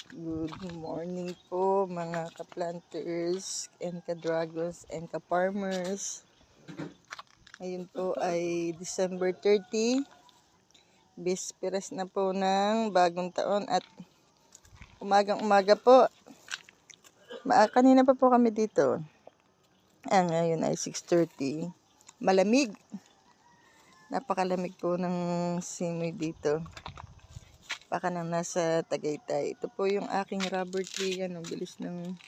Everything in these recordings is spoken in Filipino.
Good morning po mga ka-planters and ka-dragons and ka-farmers. Ngayon po ay December 30. Bisperas na po ng bagong taon at umagang-umaga po. Kanina pa po kami dito. Ngayon ay 6:30. Malamig. Napakalamig po ng simoy dito. Baka nang nasa Tagaytay. Ito po yung aking rubber tree. Ang bilis ng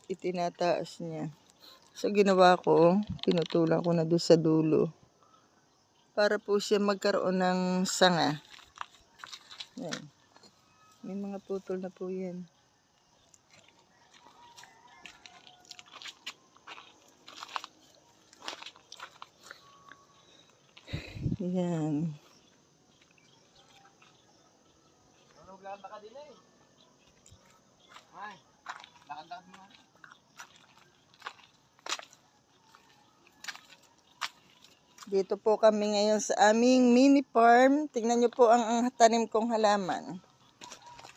itinataas niya. So, ginawa ko, pinutulan ko na doon sa dulo. Para po siya magkaroon ng sanga. Yan. May mga putol na po yan. Yan. Dito po kami ngayon sa aming mini farm. Tingnan nyo po ang tanim kong halaman.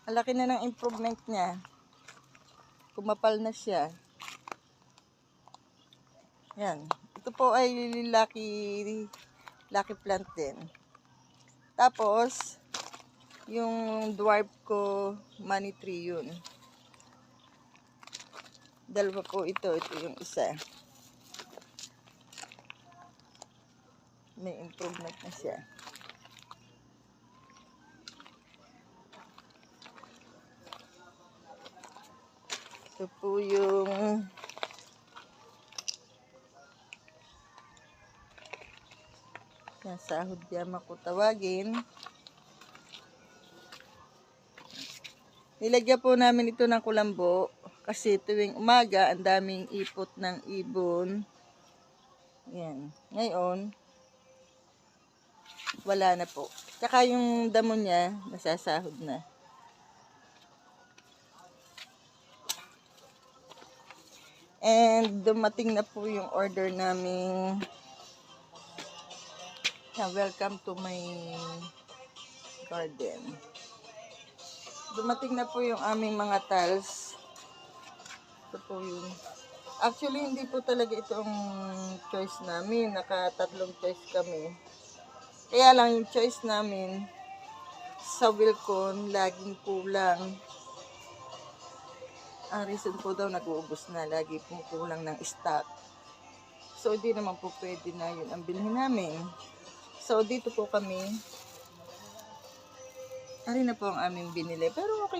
Malaki na ng improvement niya. Kumapal na siya. Yan. Ito po ay lucky plant din. Tapos, yung dwarf ko, money tree yun. Dalawa po ito. Ito yung isa. May improvement na siya. Ito po yung sahod yama ko tawagin. Nilagyan po namin ito ng kulambo kasi tuwing umaga ang daming ipot ng ibon. Yan. Ngayon, wala na po. Tsaka yung damo niya, nasasahod na. And dumating na po yung order namin. Welcome to my garden. Dumating na po yung aming mga tiles. Ito po yun. Actually, hindi po talaga itong choice namin. Nakatatlong choice kami. Kaya lang yung choice namin sa Wilcon, laging kulang. Ang reason po daw, nag-uubos na. Lagi pong kulang ng stock. So, hindi naman po pwede na yun ang bilhin namin. So, dito po kami. Ari na po ang aming binili. Pero okay.